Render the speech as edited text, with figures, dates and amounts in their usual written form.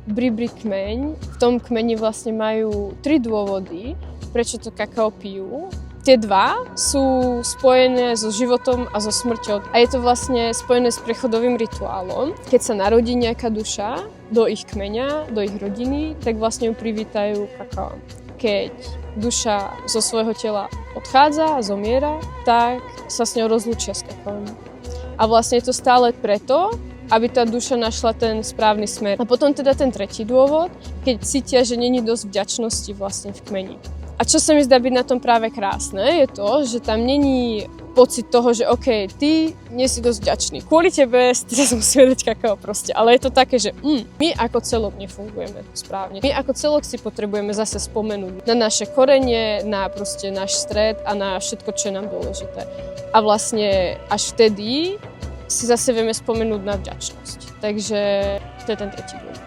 Bribri kmeň. V tom kmeni vlastne majú 3 dôvody, prečo to kakao pijú. Tie 2 sú spojené so životom a so smrťou. A je to vlastne spojené s prechodovým rituálom. Keď sa narodí nejaká duša do ich kmeňa, do ich rodiny, tak vlastne ju privítajú kakaom. Keď duša zo svojho tela odchádza a zomiera, tak sa s ňou rozlúčia s kakaom. A vlastne je to stále preto, aby tá duša našla ten správny smer. A potom teda ten tretí dôvod, keď cítia, že není dosť vďačnosti vlastne v kmeni. A čo sa mi zdá byť na tom práve krásne, je to, že tam není pocit toho, že OK, ty nie si dosť vďačný. Kvôli tebe teraz musíme dať kakao proste. Ale je to také, že my ako celok nefungujeme správne. My ako celok si potrebujeme zase spomenúť na naše korenie, na proste náš stred a na všetko, čo je nám dôležité. A vlastne až vtedy si zase vieme spomenúť na vďačnosť. Takže to je ten tretí dôvod.